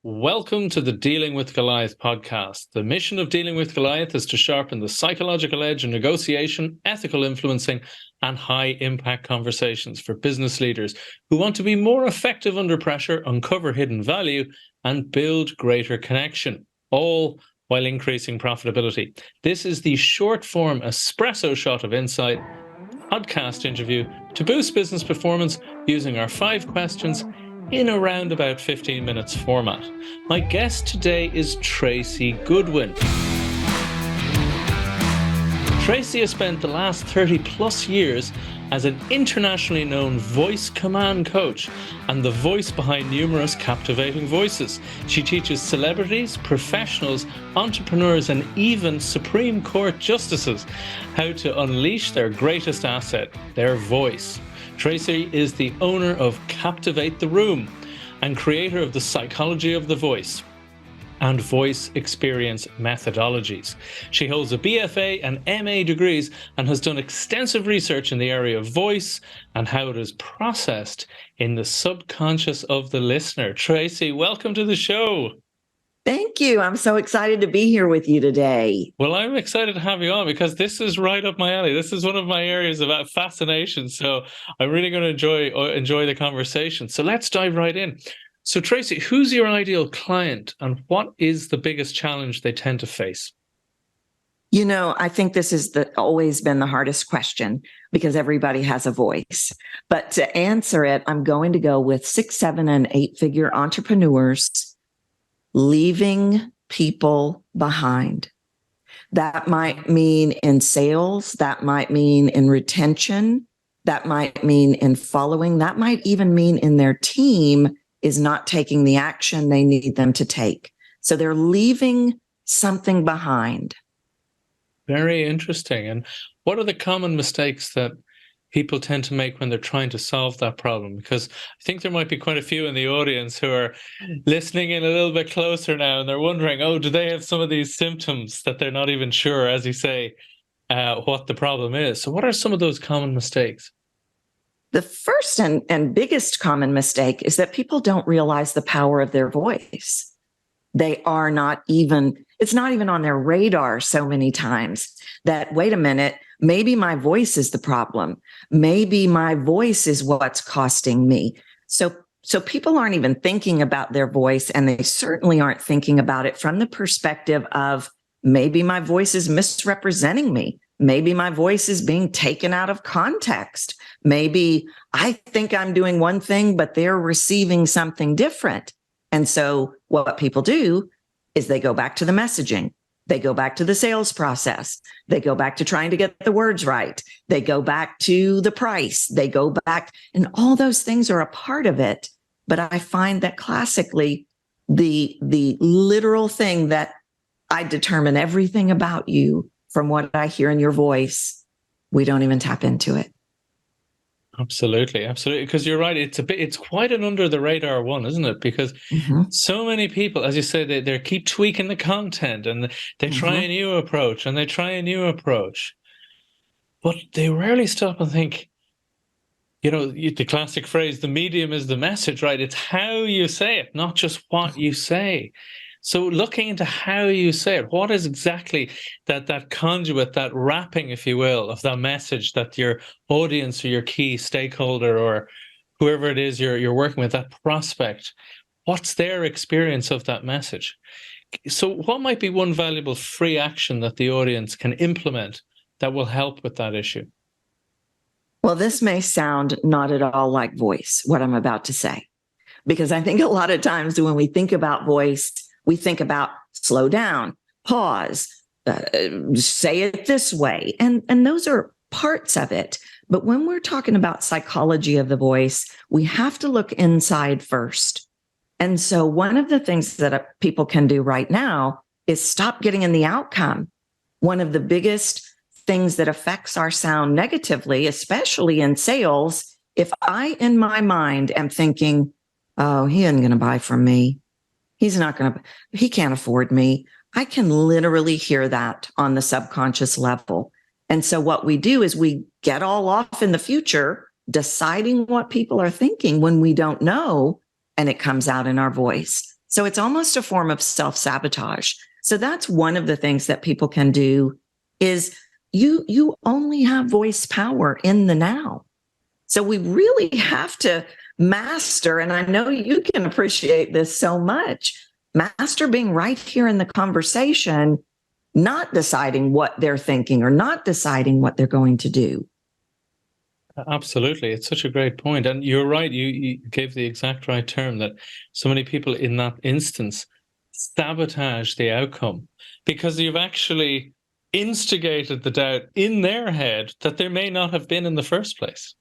Welcome to the Dealing with Goliath podcast. The mission of Dealing with Goliath is to sharpen the psychological edge in negotiation, ethical influencing, and high-impact conversations for business leaders who want to be more effective under pressure, uncover hidden value, and build greater connection, all while increasing profitability. This is the short-form espresso shot of insight podcast interview to boost business performance using our 5 questions in around about 15 minutes format. My guest today is Tracy Goodwin. Tracy has spent the last 30 plus years as an internationally known voice command coach and the voice behind numerous captivating voices. She teaches celebrities, professionals, entrepreneurs, and even Supreme Court justices how to unleash their greatest asset, their voice. Tracy is the owner of Captivate the Room and creator of the Psychology of the Voice and Voice Experience Methodologies. She holds a B.F.A. and M.A. degrees and has done extensive research in the area of voice and how it is processed in the subconscious of the listener. Tracy, welcome to the show. Thank you. I'm so excited to be here with you today. Well, I'm excited to have you on because this is right up my alley. This is one of my areas of fascination. So I'm really going to enjoy the conversation. So let's dive right in. So Tracy, who's your ideal client and what is the biggest challenge they tend to face? You know, I think this is always been the hardest question because everybody has a voice. But to answer it, I'm going to go with 6, 7, and 8-figure entrepreneurs leaving people behind. That might mean in sales, that might mean in retention, that might mean in following, that might even mean in their team is not taking the action they need them to take. So they're leaving something behind. Very interesting. And what are the common mistakes that people tend to make when they're trying to solve that problem? Because I think there might be quite a few in the audience who are listening in a little bit closer now, and they're wondering, do they have some of these symptoms that they're not even sure, as you say, what the problem is? So what are some of those common mistakes? The first and biggest common mistake is that people don't realize the power of their voice. It's not even on their radar so many times that, wait a minute, maybe my voice is the problem. Maybe my voice is what's costing me. So people aren't even thinking about their voice, and they certainly aren't thinking about it from the perspective of maybe my voice is misrepresenting me. Maybe my voice is being taken out of context. Maybe I think I'm doing one thing, but they're receiving something different. And so what people do is they go back to the messaging. They go back to the sales process. They go back to trying to get the words right. They go back to the price. They go back, and all those things are a part of it. But I find that classically, the literal thing that I determine everything about you from what I hear in your voice, we don't even tap into it. Absolutely. Because you're right. It's quite an under the radar one, isn't it? Because so many people, as you say, they keep tweaking the content and they try a new approach and they try a new approach, but they rarely stop and think, the classic phrase, the medium is the message, right? It's how you say it, not just what you say. So looking into how you say it, what is exactly that conduit, that wrapping, if you will, of that message that your audience or your key stakeholder or whoever it is you're working with, that prospect, what's their experience of that message? So what might be one valuable free action that the audience can implement that will help with that issue? Well, this may sound not at all like voice, what I'm about to say, because I think a lot of times when we think about voice, we think about slow down, pause, say it this way. And those are parts of it. But when we're talking about psychology of the voice, we have to look inside first. And so one of the things that people can do right now is stop getting in the outcome. One of the biggest things that affects our sound negatively, especially in sales, if I, in my mind, am thinking, oh, he isn't going to buy from me. He can't afford me. I can literally hear that on the subconscious level. And so what we do is we get all off in the future, deciding what people are thinking when we don't know, and it comes out in our voice. So it's almost a form of self-sabotage. So that's one of the things that people can do is you only have voice power in the now. So we really have to master, and I know you can appreciate this so much, master being right here in the conversation, not deciding what they're thinking or not deciding what they're going to do. Absolutely. It's such a great point. And you're right. You gave the exact right term, that so many people in that instance sabotage the outcome because you've actually instigated the doubt in their head that there may not have been in the first place.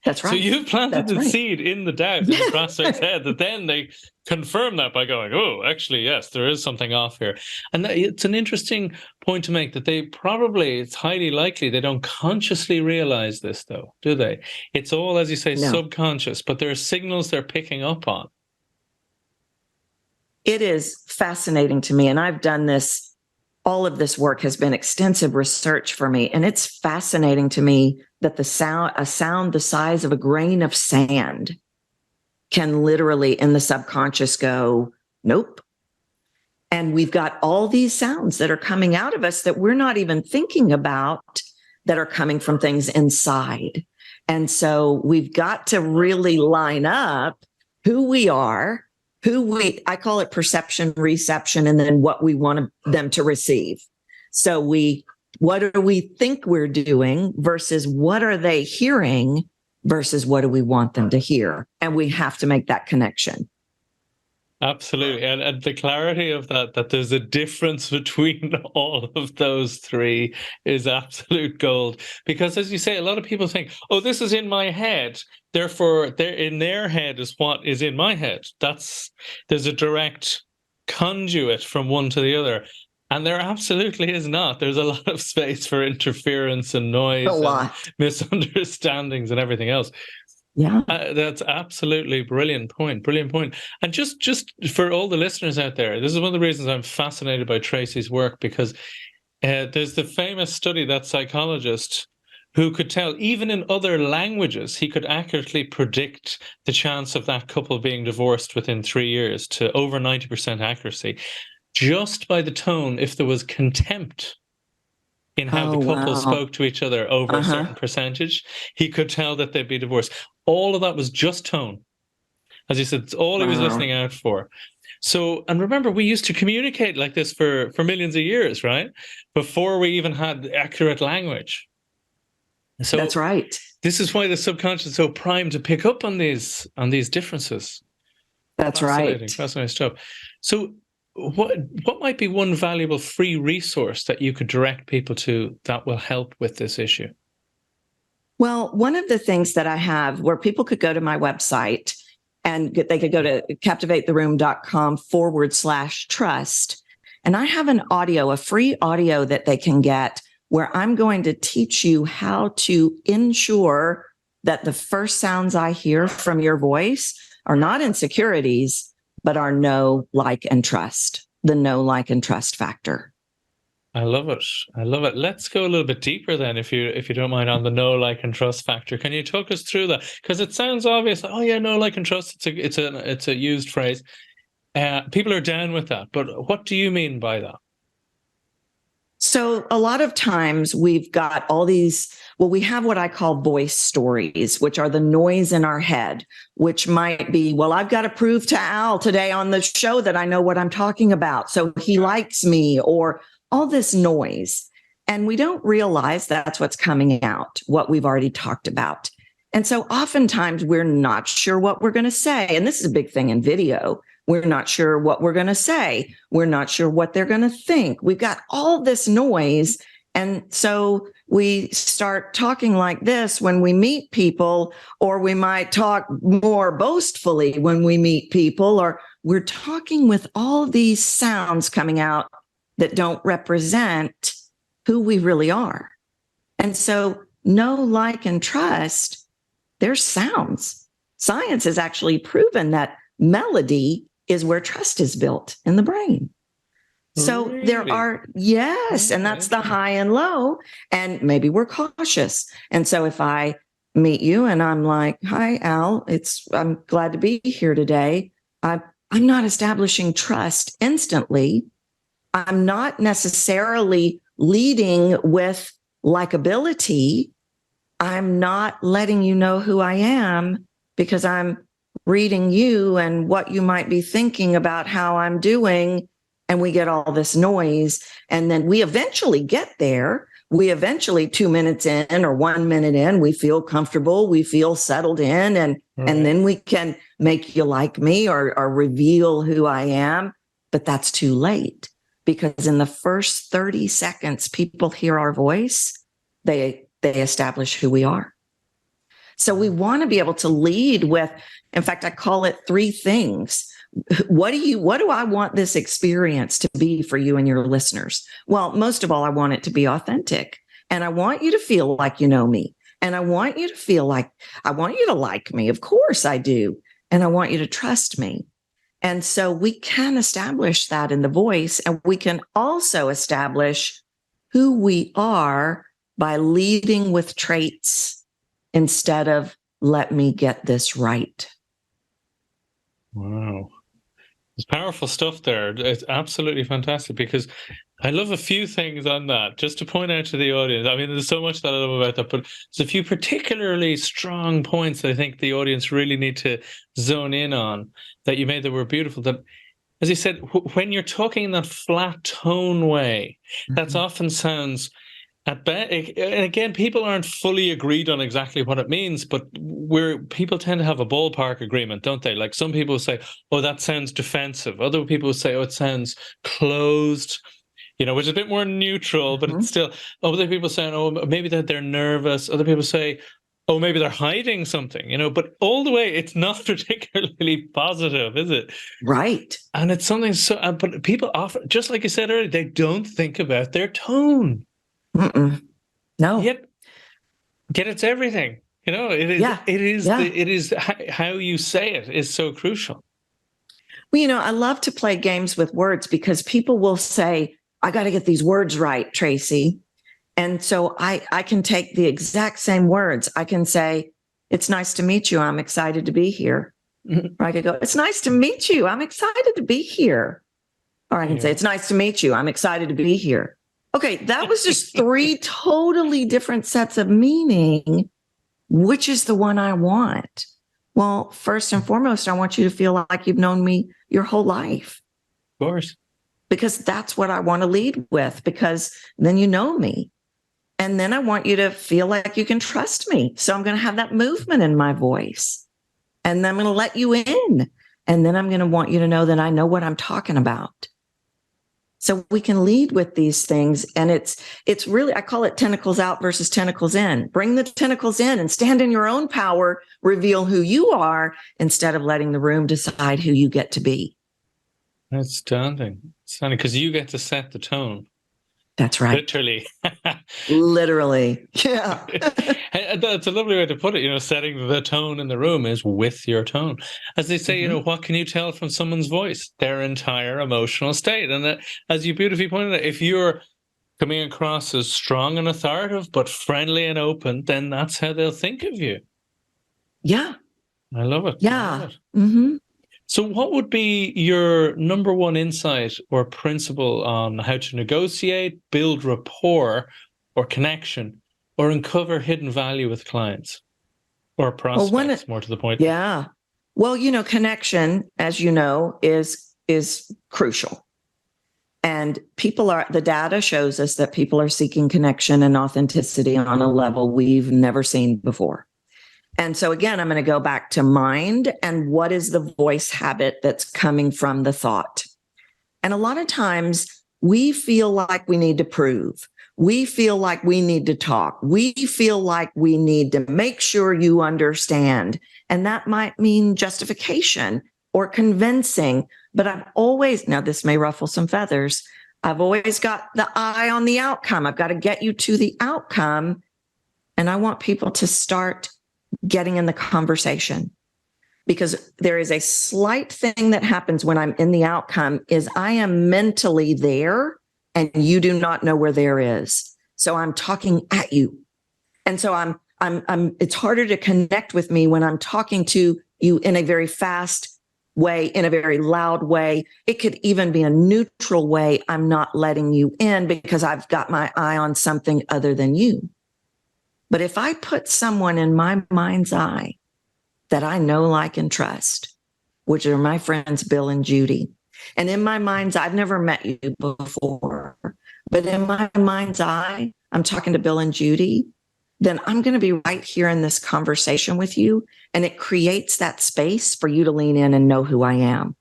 That's right. So you've planted That's the right. seed in the doubt in the prospect's head that then they confirm that by going, oh, actually, yes, there is something off here. And it's an interesting point to make that it's highly likely they don't consciously realize this, though, do they? It's all, as you say, No. subconscious, but there are signals they're picking up on. It is fascinating to me. And I've done this. All of this work has been extensive research for me. And it's fascinating to me that a sound the size of a grain of sand can literally in the subconscious go, nope. And we've got all these sounds that are coming out of us that we're not even thinking about, that are coming from things inside. And so we've got to really line up who we are, I call it perception, reception, and then what we want them to receive. So what do we think we're doing versus what are they hearing versus what do we want them to hear? And we have to make that connection. Absolutely. And the clarity of that there's a difference between all of those three is absolute gold. Because as you say, a lot of people think, oh, this is in my head, therefore they're in their head is what is in my head. There's a direct conduit from one to the other. And there absolutely is not. There's a lot of space for interference and noise and misunderstandings and everything else. Yeah, that's absolutely brilliant point. And just for all the listeners out there, this is one of the reasons I'm fascinated by Tracy's work, because there's the famous study, that psychologist who could tell, even in other languages, he could accurately predict the chance of that couple being divorced within 3 years to over 90% accuracy, just by the tone. If there was contempt in how the couple spoke to each other over a certain percentage, he could tell that they'd be divorced. All of that was just tone. As you said, it's all he was listening out for. So, and remember, we used to communicate like this for millions of years, right? Before we even had accurate language. So that's right. This is why the subconscious is so primed to pick up on these differences. That's right. Fascinating stuff. So what might be one valuable free resource that you could direct people to that will help with this issue? Well, one of the things that I have where people could go to my website and they could go to captivatetheroom.com/trust. And I have a free audio that they can get where I'm going to teach you how to ensure that the first sounds I hear from your voice are not insecurities, but are know, like, and trust. The know, like, and trust factor. I love it. Let's go a little bit deeper then, if you don't mind, on the know, like, and trust factor. Can you talk us through that? Because it sounds obvious. Oh yeah, know, like, and trust. It's a used phrase. People are down with that, but what do you mean by that? So a lot of times we've got all these, we have what I call voice stories, which are the noise in our head, which might be, well, I've got to prove to Al today on the show that I know what I'm talking about, so he likes me, or all this noise. And we don't realize that's what's coming out, what we've already talked about. And so oftentimes we're not sure what we're going to say. And this is a big thing in video. We're not sure what we're going to say. We're not sure what they're going to think. We've got all this noise. And so we start talking like this when we meet people, or we might talk more boastfully when we meet people, or we're talking with all these sounds coming out that don't represent who we really are. And so know, like, and trust, they're sounds. Science has actually proven that melody is where trust is built in the brain. So really? There are, yes, and that's the high and low. And maybe we're cautious. And so if I meet you and I'm like, hi, Al, I'm glad to be here today. I'm not establishing trust instantly. I'm not necessarily leading with likability. I'm not letting you know who I am because I'm reading you and what you might be thinking about how I'm doing. And we get all this noise. And then we eventually get there. We eventually 2 minutes in or 1 minute in, we feel comfortable. We feel settled in. And then we can make you like me or reveal who I am. But that's too late, because in the first 30 seconds, people hear our voice, they establish who we are. So we want to be able to lead with, in fact, I call it 3 things. What do I want this experience to be for you and your listeners? Well, most of all, I want it to be authentic. And I want you to feel like you know me. And I want you to feel like, I want you to like me. Of course I do. And I want you to trust me. And so we can establish that in the voice, and we can also establish who we are by leading with traits instead of let me get this right. Wow. It's powerful stuff there. It's absolutely fantastic, because I love a few things on that, just to point out to the audience. I mean, there's so much that I love about that, but there's a few particularly strong points that I think the audience really need to zone in on that you made that were beautiful. That, as you said, when you're talking in that flat tone way, that often sounds, and again, people aren't fully agreed on exactly what it means, but people tend to have a ballpark agreement, don't they? Like, some people say, oh, that sounds defensive. Other people say, oh, it sounds closed, which is a bit more neutral, but it's still, other people saying, oh, maybe that they're nervous. Other people say, oh, maybe they're hiding something, but all the way, it's not particularly positive, is it? Right. And it's something but people often, just like you said earlier, they don't think about their tone. No. Yet it's everything. It is. Yeah. It is how you say it is so crucial. Well, I love to play games with words, because people will say, I got to get these words right, Tracy. And so I can take the exact same words. I can say, it's nice to meet you. I'm excited to be here. Or I could go, it's nice to meet you. I'm excited to be here. Or I can say, it's nice to meet you. I'm excited to be here. Okay, that was just 3 totally different sets of meaning. Which is the one I want? Well, first and foremost, I want you to feel like you've known me your whole life. Of course. Because that's what I want to lead with, because then you know me. And then I want you to feel like you can trust me. So I'm going to have that movement in my voice. And then I'm going to let you in. And then I'm going to want you to know that I know what I'm talking about. So we can lead with these things. And it's really, I call it tentacles out versus tentacles in. Bring the tentacles in and stand in your own power, reveal who you are, instead of letting the room decide who you get to be. That's stunning. Stunning, because you get to set the tone. That's right. Literally. Literally. Yeah. That's a lovely way to put it. Setting the tone in the room is with your tone. As they say, what can you tell from someone's voice? Their entire emotional state. And as you beautifully pointed out, if you're coming across as strong and authoritative, but friendly and open, then that's how they'll think of you. Yeah. I love it. Yeah. I love it. So what would be your number one insight or principle on how to negotiate, build rapport or connection, or uncover hidden value with clients or prospects, more to the point? Yeah. Well, connection, as you know, is crucial. And the data shows us that people are seeking connection and authenticity on a level we've never seen before. And so again, I'm going to go back to mind and what is the voice habit that's coming from the thought. And a lot of times we feel like we need to prove. We feel like we need to talk. We feel like we need to make sure you understand. And that might mean justification or convincing. But now this may ruffle some feathers. I've always got the eye on the outcome. I've got to get you to the outcome. And I want people to start getting in the conversation, because there is a slight thing that happens when I'm in the outcome is I am mentally there and you do not know where there is. So I'm talking at you. And so it's harder to connect with me when I'm talking to you in a very fast, way, in a very loud way. It could even be a neutral way. I'm not letting you in because I've got my eye on something other than you. But if I put someone in my mind's eye that I know, like, and trust, which are my friends Bill and Judy, and in my mind's eye, I've never met you before, but in my mind's eye, I'm talking to Bill and Judy, then I'm going to be right here in this conversation with you. And it creates that space for you to lean in and know who I am.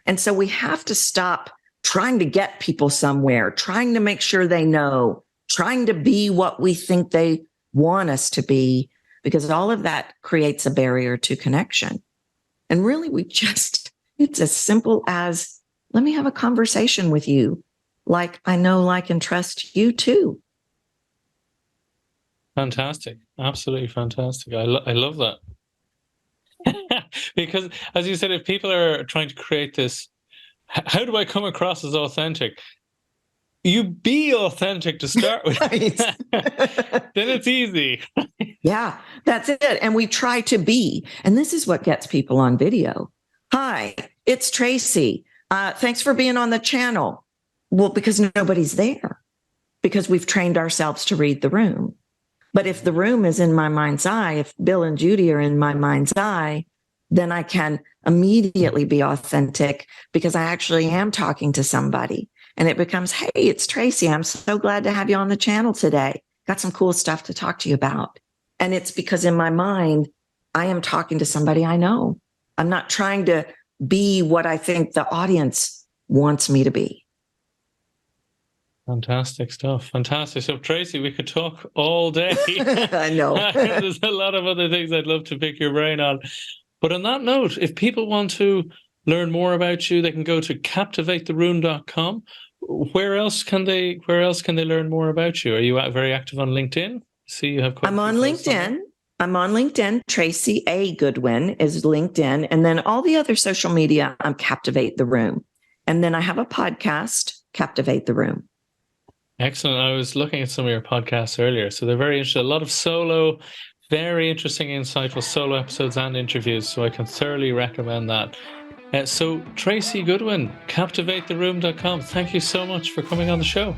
And so we have to stop trying to get people somewhere, trying to make sure they know, trying to be what we think they want us to be, because all of that creates a barrier to connection. And really, it's as simple as, let me have a conversation with you. Like, I know, like, and trust you too. Fantastic. Absolutely fantastic. I love that. Because, as you said, if people are trying to create this, how do I come across as authentic? You be authentic to start with. Then it's easy. Yeah, that's it. And we try to be. And this is what gets people on video. Hi, it's Tracy. Thanks for being on the channel. Well, because nobody's there, because we've trained ourselves to read the room. But if the room is in my mind's eye, if Bill and Judy are in my mind's eye, then I can immediately be authentic because I actually am talking to somebody. And it becomes, hey, it's Tracy. I'm so glad to have you on the channel today. Got some cool stuff to talk to you about. And it's because in my mind, I am talking to somebody I know. I'm not trying to be what I think the audience wants me to be. Fantastic stuff. Fantastic. So, Tracy, we could talk all day. I know. There's a lot of other things I'd love to pick your brain on. But on that note, if people want to learn more about you, they can go to captivatetheroom.com. Where else can they learn more about you? Are you very active on LinkedIn? See, you have quite. I'm on LinkedIn. I'm on LinkedIn. Tracy A. Goodwin is LinkedIn. And then all the other social media, I'm Captivate the Room. And then I have a podcast, Captivate the Room. Excellent. I was looking at some of your podcasts earlier. So they're very interesting. A lot of solo, very interesting, insightful solo episodes and interviews. So I can thoroughly recommend that. So Tracy Goodwin, captivatetheroom.com. Thank you so much for coming on the show.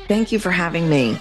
Thank you for having me.